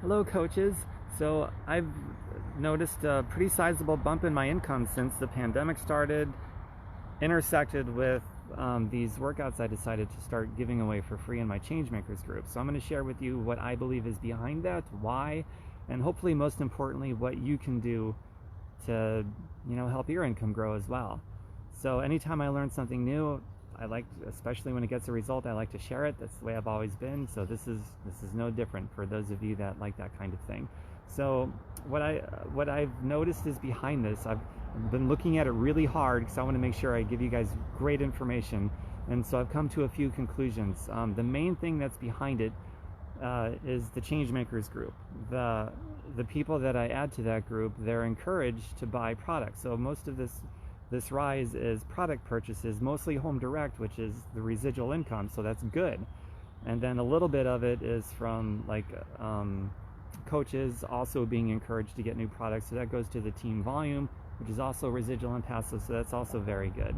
Hello, coaches. So I've noticed a pretty sizable bump in my income since the pandemic started, intersected with these workouts I decided to start giving away for free in my Changemakers group. So I'm going to share with you what I believe is behind that, why, and hopefully most importantly, what you can do to, help your income grow as well. So anytime I learn something new, I like, especially when it gets a result, I like to share it. That's the way I've always been. So this is no different for those of you that like that kind of thing. So what I've noticed is behind this. I've been looking at it really hard because I want to make sure I give you guys great information. And so I've come to a few conclusions. The main thing that's behind it is the Changemakers group. The people that I add to that group, they're encouraged to buy products. So most of this rise is product purchases, mostly home direct, which is the residual income, so that's good. And then a little bit of it is from coaches also being encouraged to get new products, so that goes to the team volume, which is also residual and passive, so that's also very good.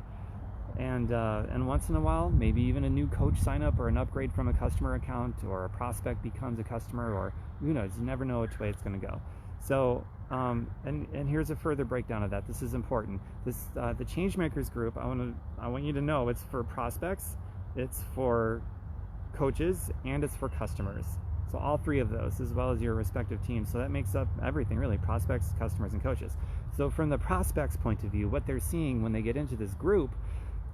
And once in a while, maybe even a new coach sign up or an upgrade from a customer account, or a prospect becomes a customer, or who knows, you never know which way it's going to go. So and here's a further breakdown of that. This is important. The Changemakers group, I want you to know, it's for prospects, it's for coaches, and it's for customers. So all three of those, as well as your respective teams. So that makes up everything, really: prospects, customers, and coaches. So from the prospects' point of view, what they're seeing when they get into this group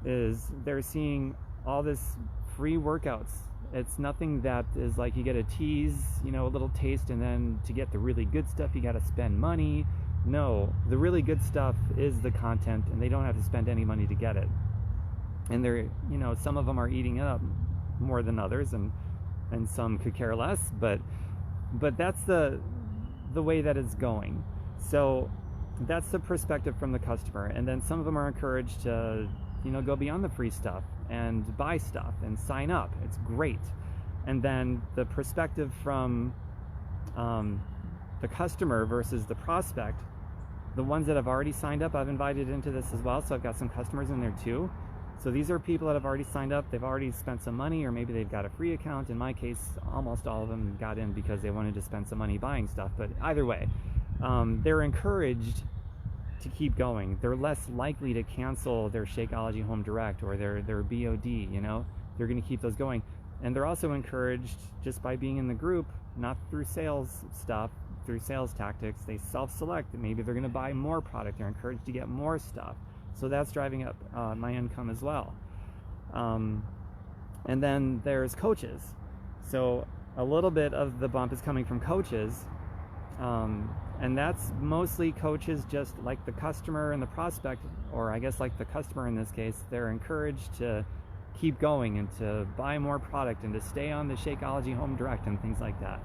is they're seeing all this free workouts. It's nothing that is like you get a tease, a little taste, and then to get the really good stuff you got to spend money. No, the really good stuff is the content, and they don't have to spend any money to get it. And they're, some of them are eating it up more than others, and some could care less, but that's the way that it's going. So that's the perspective from the customer. And then some of them are encouraged to go beyond the free stuff and buy stuff and sign up. It's great. And then the perspective from the customer versus the prospect, the ones that have already signed up, I've invited into this as well. So I've got some customers in there too. So these are people that have already signed up. They've already spent some money, or maybe they've got a free account. In my case, almost all of them got in because they wanted to spend some money buying stuff. But either way, they're encouraged to keep going. They're less likely to cancel their Shakeology Home Direct or their BOD. They're going to keep those going. And they're also encouraged just by being in the group, not through sales stuff, through sales tactics. They self-select that maybe they're going to buy more product. They're encouraged to get more stuff. So that's driving up my income as well. And then there's coaches. So a little bit of the bump is coming from coaches. And that's mostly coaches, just like the customer and the prospect, or I guess like the customer in this case. They're encouraged to keep going and to buy more product and to stay on the Shakeology Home Direct and things like that.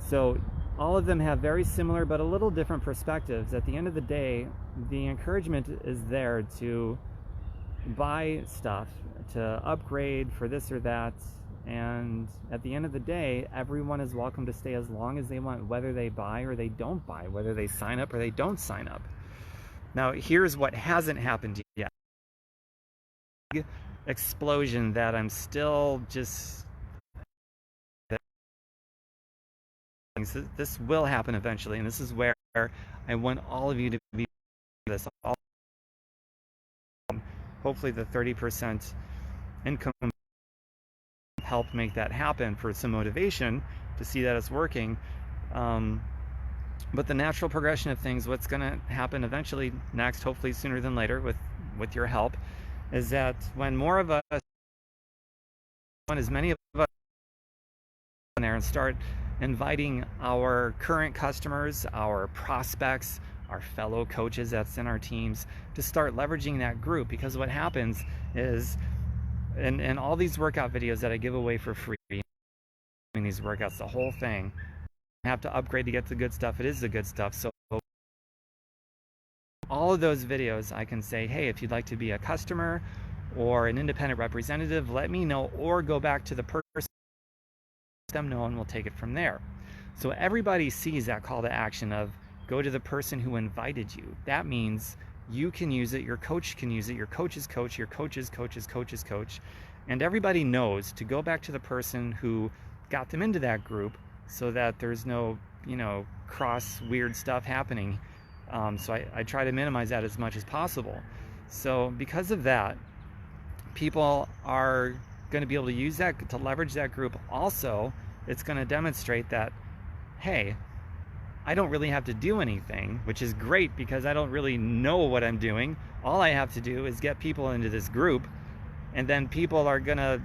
So all of them have very similar but a little different perspectives. At the end of the day, the encouragement is there to buy stuff, to upgrade for this or that. And at the end of the day, everyone is welcome to stay as long as they want, whether they buy or they don't buy, whether they sign up or they don't sign up. Now, here's what hasn't happened yet. Big explosion that I'm still just... This will happen eventually, and this is where I want all of you to be this. Hopefully the 30% income help make that happen for some motivation to see that it's working. But the natural progression of things, what's going to happen eventually next, hopefully sooner than later with your help, is that when more of us, when as many of us in there and start inviting our current customers, our prospects, our fellow coaches that's in our teams, to start leveraging that group. Because what happens is, and all these workout videos that I give away for free, these workouts, the whole thing, you have to upgrade to get the good stuff. It is the good stuff. So all of those videos, I can say, hey, if you'd like to be a customer or an independent representative, let me know, or go back to the person, them know, and we'll take it from there. So everybody sees that call to action of go to the person who invited you. That means you can use it, your coach can use it, your coach's coach, your coach's coach's coach's coach, and everybody knows to go back to the person who got them into that group, so that there's no, cross weird stuff happening. So I try to minimize that as much as possible. So because of that, people are going to be able to use that to leverage that group. Also, it's going to demonstrate that, hey, I don't really have to do anything, which is great because I don't really know what I'm doing. All I have to do is get people into this group, and then people are going to,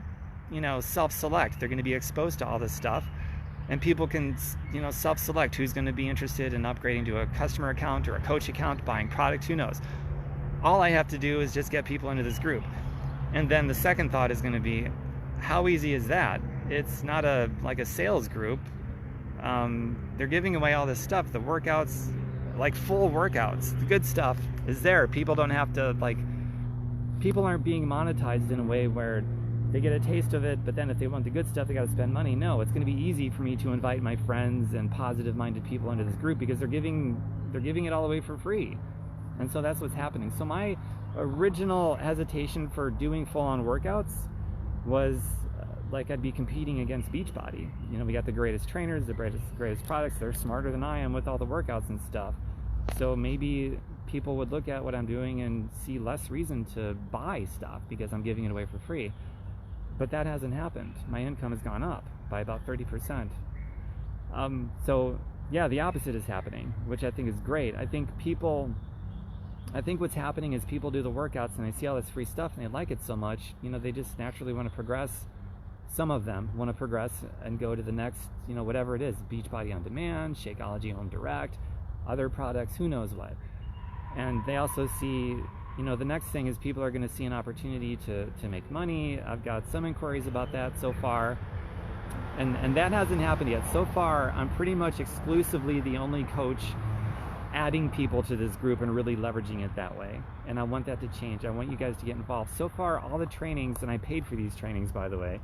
self-select. They're going to be exposed to all this stuff, and people can, self-select who's going to be interested in upgrading to a customer account or a coach account, buying product, who knows. All I have to do is just get people into this group. And then the second thought is going to be, how easy is that? It's not like a sales group. They're giving away all this stuff, the workouts, like full workouts. The good stuff is there. People don't have to, people aren't being monetized in a way where they get a taste of it, but then if they want the good stuff, they got to spend money. No, it's going to be easy for me to invite my friends and positive-minded people into this group because they're giving it all away for free. And so that's what's happening. So my original hesitation for doing full-on workouts was like I'd be competing against Beachbody. We got the greatest trainers, the greatest products. They're smarter than I am with all the workouts and stuff. So maybe people would look at what I'm doing and see less reason to buy stuff because I'm giving it away for free. But that hasn't happened. My income has gone up by about 30%. So yeah, the opposite is happening, which I think is great. I think what's happening is people do the workouts and they see all this free stuff and they like it so much, they just naturally want to progress. Some of them want to progress and go to the next, whatever it is, Beachbody on Demand, Shakeology Home Direct, other products, who knows what. And they also see, the next thing is people are going to see an opportunity to make money. I've got some inquiries about that so far. And that hasn't happened yet. So far, I'm pretty much exclusively the only coach adding people to this group and really leveraging it that way. And I want that to change. I want you guys to get involved. So far, all the trainings, and I paid for these trainings, by the way,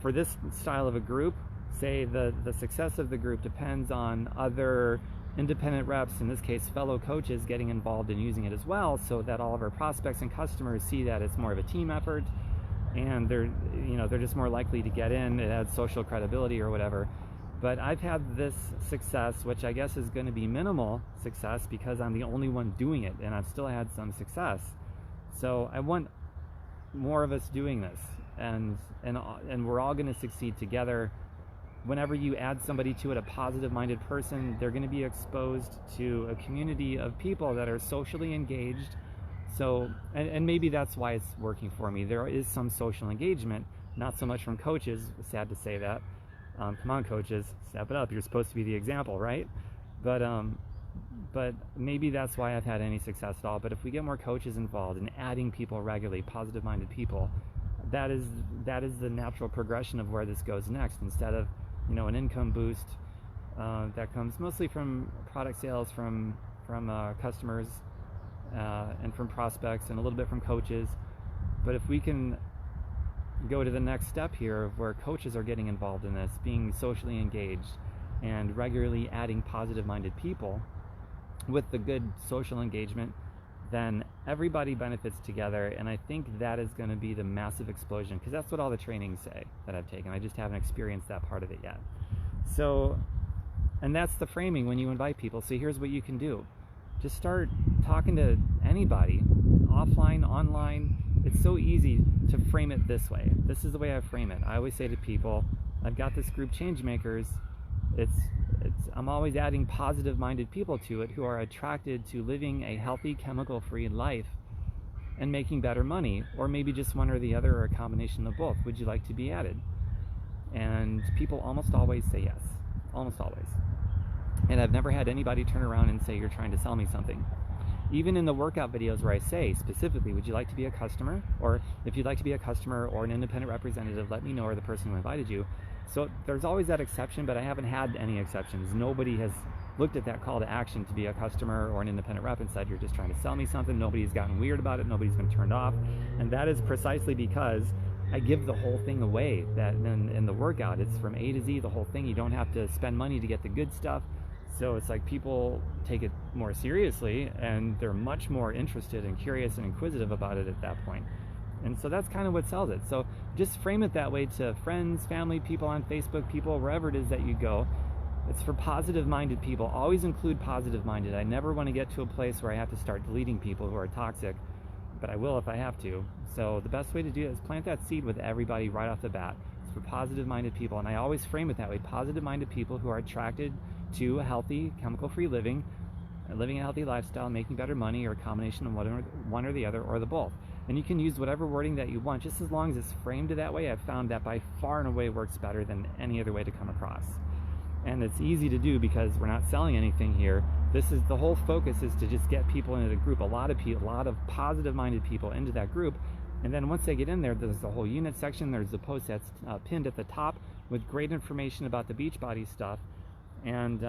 for this style of a group, say the success of the group depends on other independent reps, in this case fellow coaches, getting involved and using it as well, so that all of our prospects and customers see that it's more of a team effort, and they're just more likely to get in. It adds social credibility or whatever. But I've had this success, which I guess is going to be minimal success because I'm the only one doing it, and I've still had some success. So I want more of us doing this, and we're all going to succeed together. Whenever you add somebody to it, a positive-minded person, they're going to be exposed to a community of people that are socially engaged. So, and maybe that's why it's working for me. There is some social engagement, not so much from coaches. Sad to say that. Come on, coaches, step it up. You're supposed to be the example, right? But maybe that's why I've had any success at all. But if we get more coaches involved in adding people regularly, positive-minded people, that is the natural progression of where this goes next. Instead of an income boost that comes mostly from product sales, from customers, and from prospects, and a little bit from coaches. But if we can go to the next step here of where coaches are getting involved in this, being socially engaged and regularly adding positive-minded people with the good social engagement, then everybody benefits together. And I think that is going to be the massive explosion, because that's what all the trainings say that I've taken. I just haven't experienced that part of it yet. So, and that's the framing when you invite people. So here's what you can do. Just start talking to anybody, offline, online. It's so easy to frame it this way. This is the way I frame it. I always say to people, I've got this group, Changemakers. I'm always adding positive-minded people to it who are attracted to living a healthy, chemical-free life and making better money, or maybe just one or the other, or a combination of both. Would you like to be added? And people almost always say yes. Almost always. And I've never had anybody turn around and say, you're trying to sell me something. Even in the workout videos where I say specifically, would you like to be a customer? Or if you'd like to be a customer or an independent representative, let me know, or the person who invited you. So there's always that exception, but I haven't had any exceptions. Nobody has looked at that call to action to be a customer or an independent rep and said, you're just trying to sell me something. Nobody's gotten weird about it. Nobody's been turned off. And that is precisely because I give the whole thing away. That in the workout, it's from A to Z, the whole thing. You don't have to spend money to get the good stuff. So it's like people take it more seriously, and they're much more interested and curious and inquisitive about it at that point. And so that's kind of what sells it. So just frame it that way to friends, family, people on Facebook, people, wherever it is that you go. It's for positive-minded people. Always include positive-minded. I never want to get to a place where I have to start deleting people who are toxic, but I will if I have to. So the best way to do it is plant that seed with everybody right off the bat. It's for positive-minded people, and I always frame it that way. Positive-minded people who are attracted to a healthy, chemical-free living a healthy lifestyle, making better money, or a combination of one or the other, or the both. And you can use whatever wording that you want, just as long as it's framed that way. I've found that by far and away works better than any other way to come across. And it's easy to do because we're not selling anything here. This is the whole focus, is to just get people into the group, a lot of positive-minded people into that group. And then once they get in there, there's the whole unit section. There's the post that's pinned at the top with great information about the Beachbody stuff. And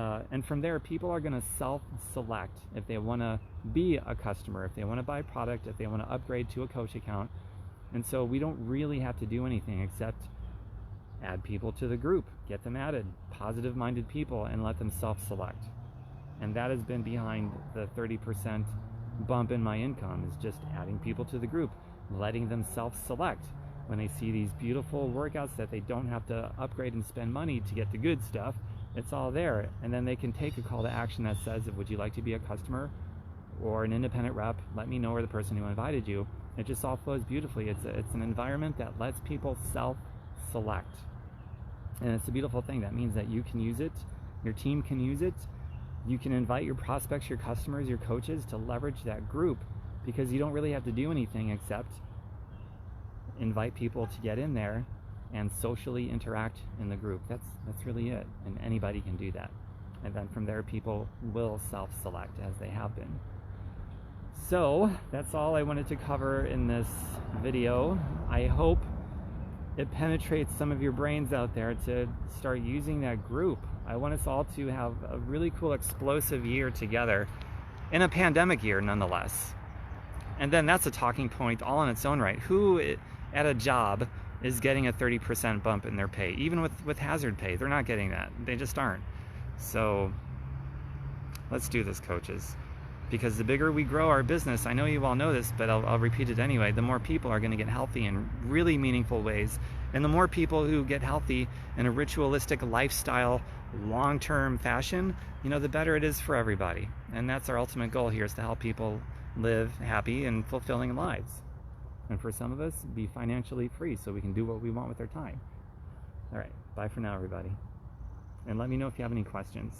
from there, people are going to self-select if they want to be a customer, if they want to buy product, if they want to upgrade to a coach account. And so we don't really have to do anything except add people to the group, get them added, positive-minded people, and let them self-select. And that has been behind the 30% bump in my income, is just adding people to the group, letting them self-select. When they see these beautiful workouts that they don't have to upgrade and spend money to get the good stuff, it's all there. And then they can take a call to action that says, would you like to be a customer or an independent rep? Let me know, or the person who invited you. It just all flows beautifully. It's an environment that lets people self-select. And it's a beautiful thing. That means that you can use it, your team can use it, you can invite your prospects, your customers, your coaches to leverage that group, because you don't really have to do anything except invite people to get in there and socially interact in the group. That's really it, and anybody can do that. And then from there, people will self-select, as they have been. So that's all I wanted to cover in this video. I hope it penetrates some of your brains out there to start using that group. I want us all to have a really cool, explosive year together, in a pandemic year nonetheless. And then that's a talking point all on its own right. Who at a job is getting a 30% bump in their pay? Even with hazard pay, they're not getting that. They just aren't. So let's do this, coaches. Because the bigger we grow our business, I know you all know this, but I'll repeat it anyway, the more people are going to get healthy in really meaningful ways. And the more people who get healthy in a ritualistic lifestyle, long-term fashion, the better it is for everybody. And that's our ultimate goal here, is to help people live happy and fulfilling lives. And for some of us, be financially free so we can do what we want with our time. All right, bye for now, everybody. And let me know if you have any questions.